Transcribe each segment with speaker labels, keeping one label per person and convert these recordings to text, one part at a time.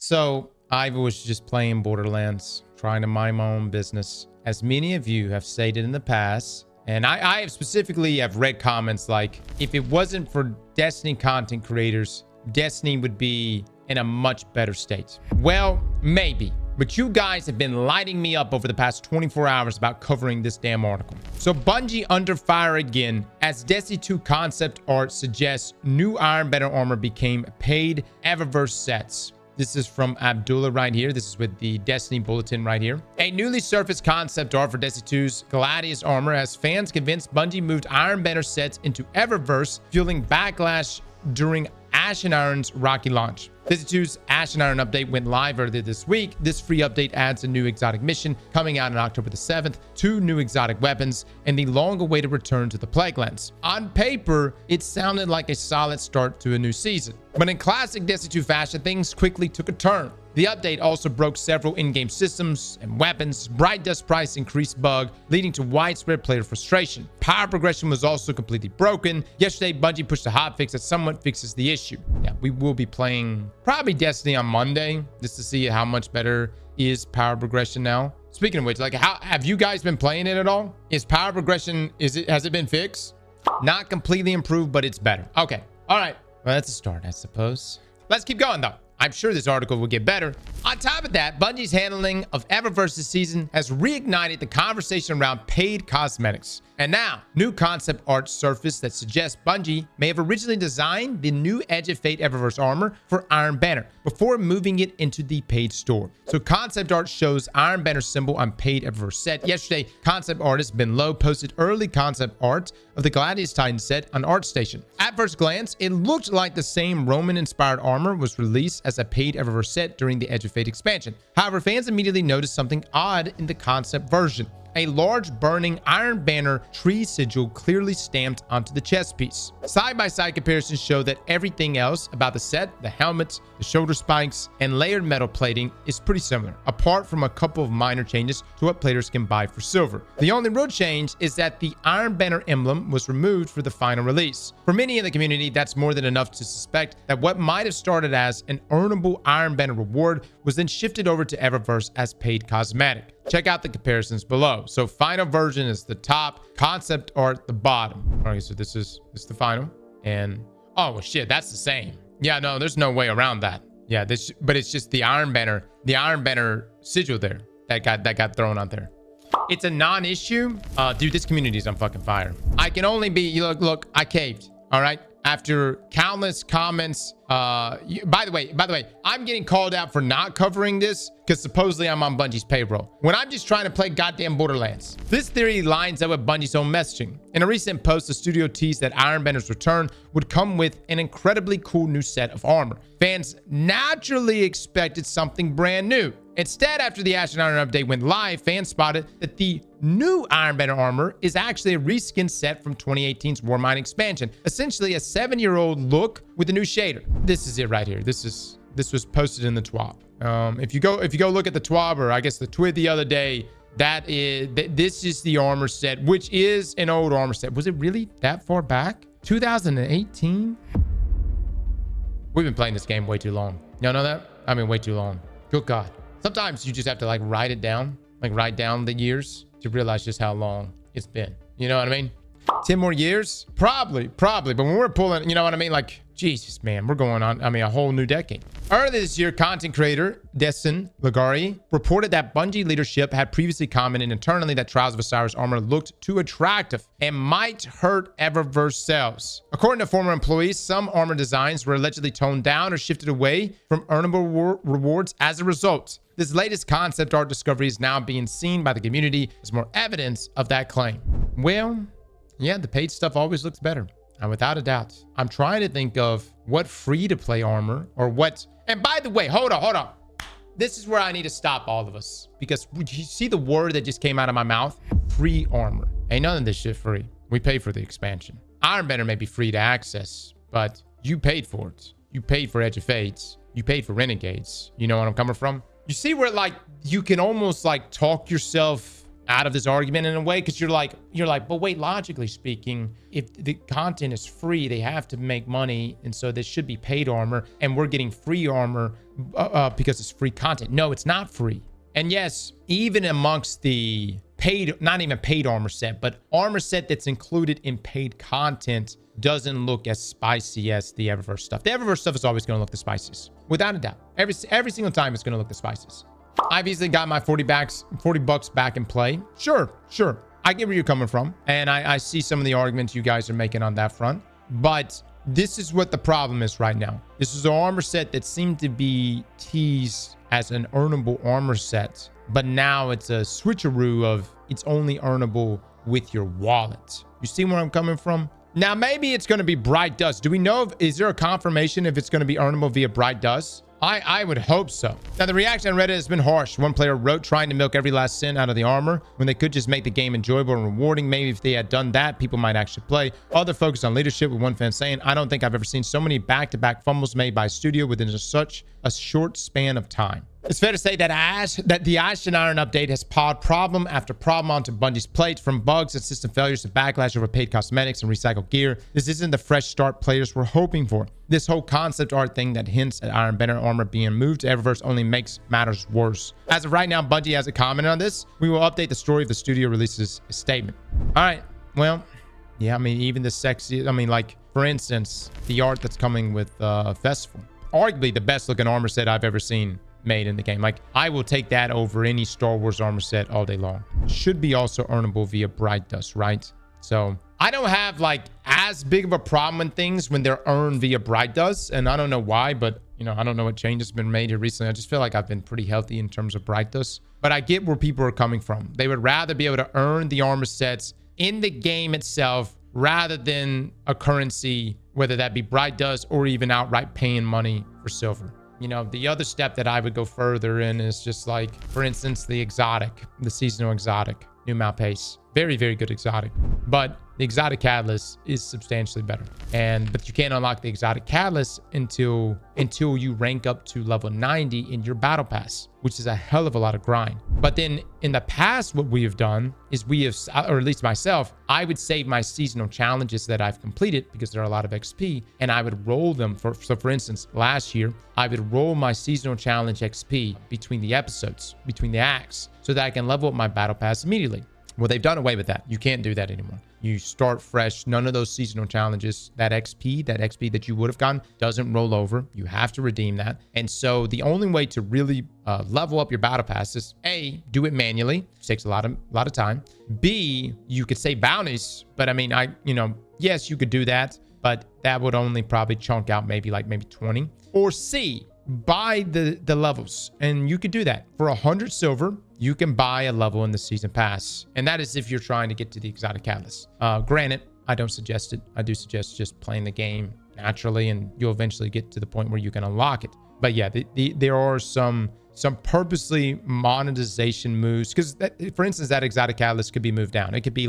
Speaker 1: So I was just playing Borderlands, trying to mind my own business. As many of you have stated in the past, and I have specifically have read comments like, if it wasn't for Destiny content creators, Destiny would be in a much better state. Well, maybe. But you guys have been lighting me up over the past 24 hours about covering this damn article. So Bungie under fire again as Destiny 2 concept art suggests new Ironbanner armor became paid Eververse sets. This is from Abdullah right here. This is with the Destiny Bulletin right here. A newly surfaced concept art for Destiny 2's Gladius armor has fans convinced Bungie moved Ironbanner sets into Eververse, fueling backlash during Ash and Iron's rocky launch. Destiny 2's Ash and Iron update went live earlier this week. This free update adds a new exotic mission coming out on October the 7th, 2 new exotic weapons, and the long-awaited return to the Plaguelands. On paper, it sounded like a solid start to a new season. But in classic Destiny 2 fashion, things quickly took a turn. The update also broke several in-game systems and weapons. Bright dust price increased bug, leading to widespread player frustration. Power progression was also completely broken. Yesterday, Bungie pushed a hotfix that somewhat fixes the issue. Yeah, we will be playing probably Destiny on Monday just to see how much better is power progression now. Speaking of which, like, how have you guys been playing it at all? Is power progression, has it been fixed? Not completely improved, but it's better. Okay. All right. Well, that's a start, I suppose. Let's keep going though. I'm sure this article will get better. On top of that, Bungie's handling of Eververse this season has reignited the conversation around paid cosmetics. And now, new concept art surfaced that suggests Bungie may have originally designed the new Edge of Fate Eververse armor for Iron Banner before moving it into the paid store. So concept art shows Iron Banner symbol on paid Eververse set. Yesterday, concept artist Ben Lowe posted early concept art of the Gladius Titan set on ArtStation. At first glance, it looked like the same Roman-inspired armor was released as a paid Eververse set during the Edge of Fate expansion. However, fans immediately noticed something odd in the concept version. A large burning Iron Banner tree sigil clearly stamped onto the chest piece. Side-by-side comparisons show that everything else about the set, the helmets, the shoulder spikes, and layered metal plating is pretty similar, apart from a couple of minor changes to what players can buy for silver. The only real change is that the Iron Banner emblem was removed for the final release. For many in the community, that's more than enough to suspect that what might have started as an earnable Iron Banner reward was then shifted over to Eververse as paid cosmetic. Check out the comparisons below. So final version is the top, concept art the bottom. Okay, so this is the final. And oh well, shit, that's the same. Yeah, no, there's no way around that. Yeah, but it's just the Iron Banner sigil there that got thrown out there. It's a non-issue. Dude, this community is on fucking fire. I can only be, look, I caved. All right. After countless comments, by the way, I'm getting called out for not covering this because supposedly I'm on Bungie's payroll when I'm just trying to play goddamn Borderlands. This theory lines up with Bungie's own messaging. In a recent post, the studio teased that Iron Banner's return would come with an incredibly cool new set of armor. Fans naturally expected something brand new. Instead, after the Ash and Iron update went live, fans spotted that the new Iron Banner armor is actually a reskin set from 2018's Warmind expansion, essentially a 7-year-old look with a new shader. This is it right here. This was posted in the TWAB. If you go look at the TWAB, or I guess the Twid the other day, this is the armor set, which is an old armor set. Was it really that far back? 2018? We've been playing this game way too long. Y'all know that? I mean, way too long. Good God. Sometimes you just have to like write it down, like write down the years to realize just how long it's been. You know what I mean? 10 more years? Probably. But when we're pulling, you know what I mean? Like, Jesus, man, we're going on, a whole new decade. Earlier this year, content creator Destin Lagari reported that Bungie leadership had previously commented internally that Trials of Osiris armor looked too attractive and might hurt Eververse sales. According to former employees, some armor designs were allegedly toned down or shifted away from earnable rewards as a result. This latest concept art discovery is now being seen by the community as more evidence of that claim. Well, yeah, the paid stuff always looks better. And without a doubt, I'm trying to think of what free-to-play armor or what... And by the way, hold on. This is where I need to stop all of us. Because you see the word that just came out of my mouth? Free armor. Ain't none of this shit free. We pay for the expansion. Iron Banner may be free to access, but you paid for it. You paid for Edge of Fates. You paid for Renegades. You know what I'm coming from? You see where, like, you can almost, like, talk yourself out of this argument in a way, because you're like, but wait, logically speaking, if the content is free, they have to make money, and so this should be paid armor, and we're getting free armor because it's free content. No, it's not free. And yes, even amongst the paid, not even paid armor set, but armor set that's included in paid content doesn't look as spicy as the Eververse stuff. The Eververse stuff is always going to look the spiciest, without a doubt. Every single time it's going to look the spiciest. I've easily got my 40 bucks back in play. Sure. I get where you're coming from. And I see some of the arguments you guys are making on that front. But this is what the problem is right now. This is an armor set that seemed to be teased as an earnable armor set. But now it's a switcheroo of it's only earnable with your wallet. You see where I'm coming from? Now, maybe it's going to be Bright Dust. Do we know is there a confirmation if it's going to be earnable via Bright Dust? I would hope so. Now, the reaction on Reddit has been harsh. One player wrote, trying to milk every last cent out of the armor when they could just make the game enjoyable and rewarding. Maybe if they had done that, people might actually play. Other focus on leadership, with one fan saying, I don't think I've ever seen so many back-to-back fumbles made by a studio within such a short span of time. It's fair to say that the Ash and Iron update has piled problem after problem onto Bungie's plate, from bugs and system failures to backlash over paid cosmetics and recycled gear. This isn't the fresh start players were hoping for. This whole concept art thing that hints at Iron Banner armor being moved to Eververse only makes matters worse. As of right now, Bungie hasn't commented on this. We will update the story if the studio releases a statement. All right, well, yeah, I mean, even the sexy, I mean, like, for instance, the art that's coming with Festival. Arguably the best looking armor set I've ever seen made in the game. Like, I will take that over any Star Wars armor set all day long. Should be also earnable via Bright Dust, right? So I don't have like as big of a problem with things when they're earned via Bright Dust, and I don't know why, but you know, I don't know what changes been made here recently. I just feel like I've been pretty healthy in terms of Bright Dust, but I get where people are coming from. They would rather be able to earn the armor sets in the game itself rather than a currency, whether that be Bright Dust or even outright paying money for silver. You know, the other step that I would go further in is just like, for instance, the exotic, the seasonal exotic, new map pace. Very, very good exotic. But the exotic catalyst is substantially better. But you can't unlock the exotic catalyst until you rank up to level 90 in your battle pass, which is a hell of a lot of grind. But then in the past, what we have done is we have, or at least myself, I would save my seasonal challenges that I've completed because there are a lot of XP, and I would roll them so for instance, last year, I would roll my seasonal challenge XP between the episodes, between the acts, so that I can level up my battle pass immediately. Well, they've done away with that. You can't do that anymore. You start fresh. None of those seasonal challenges, that XP that you would have gotten doesn't roll over. You have to redeem that. And so the only way to really level up your battle pass is A, do it manually. It takes a lot of time. B, you could save bounties, but I mean, yes, you could do that, but that would only probably chunk out maybe 20. Or C, buy the levels, and you could do that for 100 silver. You can buy a level in the season pass, and that is if you're trying to get to the exotic catalyst. Granted, I don't suggest it. I do suggest just playing the game naturally, and you'll eventually get to the point where you can unlock it. But yeah, there are some purposely monetization moves, because for instance, that exotic catalyst could be moved down. It could be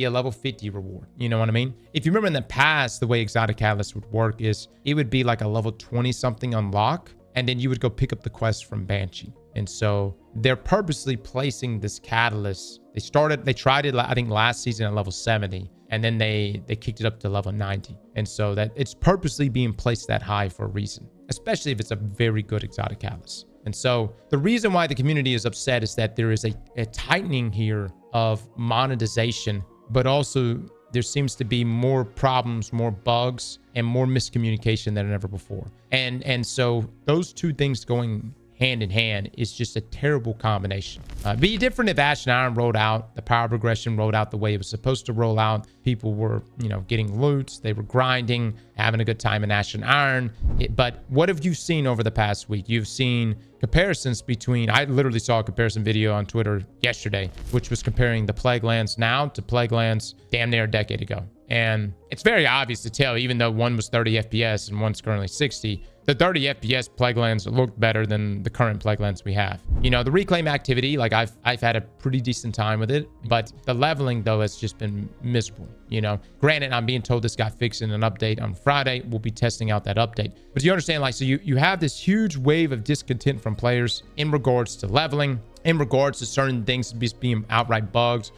Speaker 1: a level 50 reward. You know what I mean? If you remember in the past, the way exotic catalyst would work is it would be like a level 20 something unlock, and then you would go pick up the quest from Banshee. And so they're purposely placing this catalyst. They tried it, I think, last season at level 70, and then they kicked it up to level 90. And so that it's purposely being placed that high for a reason, especially if it's a very good exotic catalyst. And so the reason why the community is upset is that there is a tightening here of monetization, but also there seems to be more problems, more bugs, and more miscommunication than ever before. And so those two things going hand in hand is just a terrible combination. Be different if Ash and Iron rolled out, the power progression rolled out the way it was supposed to roll out. People were, getting loots, they were grinding, having a good time in Ash and Iron. But what have you seen over the past week? You've seen comparisons between, I literally saw a comparison video on Twitter yesterday, which was comparing the Plaguelands now to Plaguelands damn near a decade ago. And it's very obvious to tell, even though one was 30 FPS and one's currently 60, the 30 FPS Plaguelands looked better than the current Plaguelands we have. The reclaim activity, like I've had a pretty decent time with it, but the leveling though has just been miserable. Granted, I'm being told this got fixed in an update on Friday. We'll be testing out that update. But you understand, so you have this huge wave of discontent from players in regards to leveling, in regards to certain things just being outright bugs,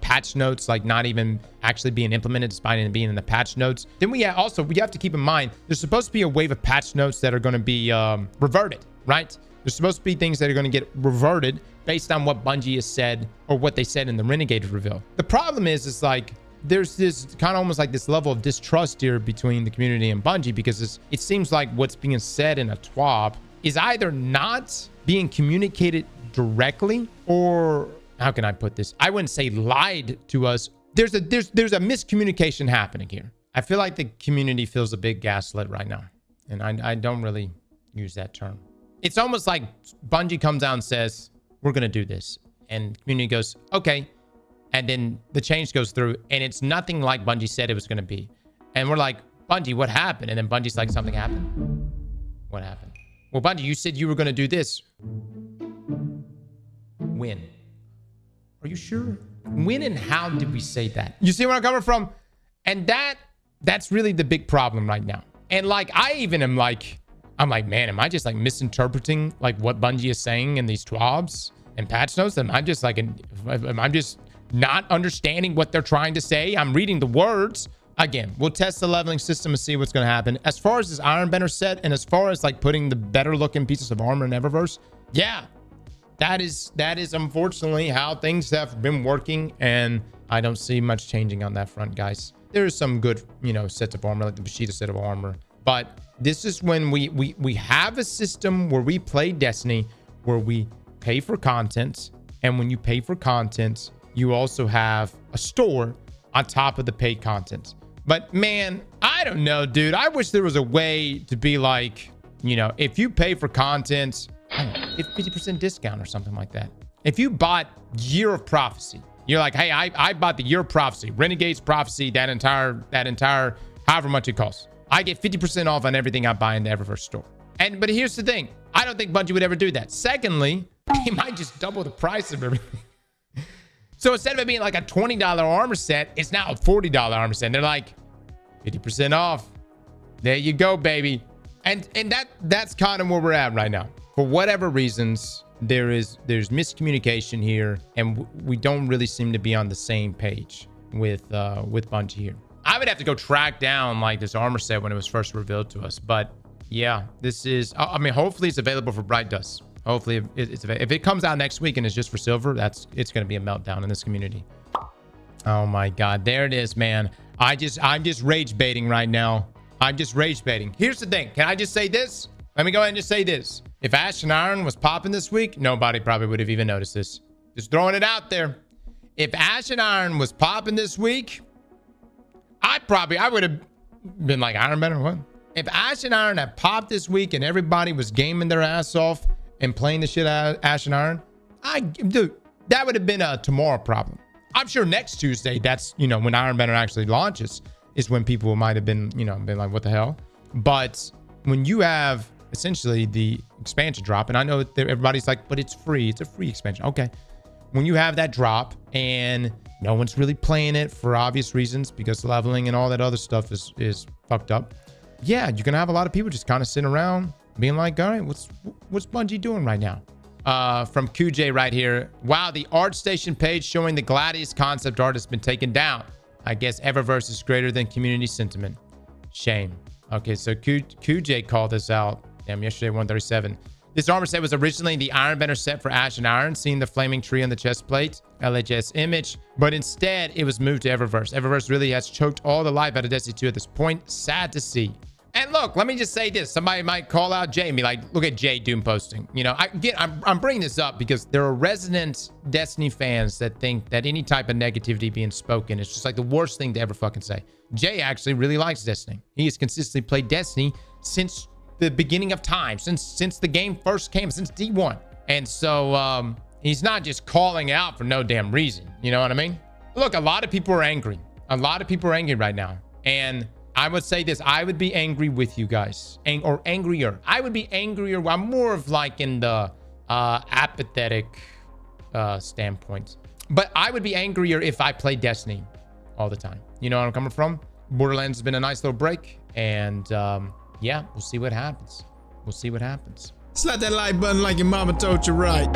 Speaker 1: patch notes like not even actually being implemented despite it being in the patch notes. Then we have to keep in mind there's supposed to be a wave of patch notes that are going to be reverted, right? There's supposed to be things that are going to get reverted based on what Bungie has said or what they said in the Renegade reveal. The problem is like there's this kind of almost like this level of distrust here between the community and Bungie, because it seems like what's being said in a TWAB is either not being communicated directly, or how can I put this? I wouldn't say lied to us. There's a miscommunication happening here. I feel like the community feels a bit gaslit right now, and I don't really use that term. It's almost like Bungie comes out and says, we're going to do this. And the community goes, okay. And then the change goes through and it's nothing like Bungie said it was going to be. And we're like, Bungie, what happened? And then Bungie's like, something happened. What happened? Well, Bungie, you said you were going to do this. When? Are you sure? When and how did we say that? You see where I'm coming from? And that's really the big problem right now. And like, I even am like, I'm like, man, am I just like misinterpreting like what Bungie is saying in these TWABs and patch notes? Am I just like, am I just not understanding what they're trying to say? I'm reading the words. Again, we'll test the leveling system and see what's going to happen. As far as this Ironbender set, and as far as like putting the better looking pieces of armor in Eververse, yeah, that is unfortunately how things have been working, and I don't see much changing on that front, guys. There's some good, sets of armor, like the Bushido set of armor, but this is when we have a system where we play Destiny, where we pay for content, and when you pay for content, you also have a store on top of the paid content. But man, I don't know, dude. I wish there was a way to be like, if you pay for content, I don't know, 50% discount or something like that. If you bought Year of Prophecy, you're like, hey, I bought the Year of Prophecy, Renegade's Prophecy, that entire however much it costs. I get 50% off on everything I buy in the Eververse store. But here's the thing. I don't think Bungie would ever do that. Secondly, he might just double the price of everything. So instead of it being like a $20 armor set, it's now a $40 armor set. And they're like, 50% off. There you go, baby. And that's kind of where we're at right now. For whatever reasons, there's miscommunication here, and we don't really seem to be on the same page with Bungie here. I would have to go track down like this armor set when it was first revealed to us. But yeah, this is, I mean, hopefully it's available for Bright Dust. Hopefully if it comes out next week and it's just for silver, it's going to be a meltdown in this community. Oh my God, there it is, man. I'm just rage baiting right now. I'm just rage baiting. Here's the thing. Can I just say this? Let me go ahead and just say this. If Ash and Iron was popping this week, nobody probably would have even noticed this. Just throwing it out there. If Ash and Iron was popping this week, I would have been like, Ironbender, what? If Ash and Iron had popped this week and everybody was gaming their ass off and playing the shit out of Ash and Iron, dude, that would have been a tomorrow problem. I'm sure next Tuesday, that's, when Ironbender actually launches, is when people might have been, been like, what the hell? But when you have essentially the expansion drop, and I know that everybody's like, but it's free. It's a free expansion. Okay. When you have that drop and no one's really playing it for obvious reasons because leveling and all that other stuff is fucked up. Yeah, you're gonna have a lot of people just kind of sitting around being like, all right, what's Bungie doing right now? From QJ right here. Wow, the ArtStation page showing the Gladius concept art has been taken down. I guess Eververse is greater than community sentiment. Shame. Okay, so QJ called this out. Damn, yesterday 137. This armor set was originally the Ironbender set for Ash and Iron, seeing the flaming tree on the chest plate, LHS image, but instead it was moved to Eververse. Eververse really has choked all the life out of Destiny 2 at this point. Sad to see. And look, let me just say this. Somebody might call out Jay and be like, look at Jay Doom posting. I'm bringing this up because there are resident Destiny fans that think that any type of negativity being spoken is just like the worst thing to ever fucking say. Jay actually really likes Destiny. He has consistently played Destiny since the beginning of time, since the game first came, since D1. And so he's not just calling out for no damn reason. You know what I mean? Look, a lot of people are angry. A lot of people are angry right now. And I would say this, I would be angry with you guys, or angrier. I would be angrier. I'm more of like in the apathetic standpoint. But I would be angrier if I played Destiny all the time. You know where I'm coming from? Borderlands has been a nice little break. And yeah, we'll see what happens. We'll see what happens.
Speaker 2: Slap that like button like your mama told you right.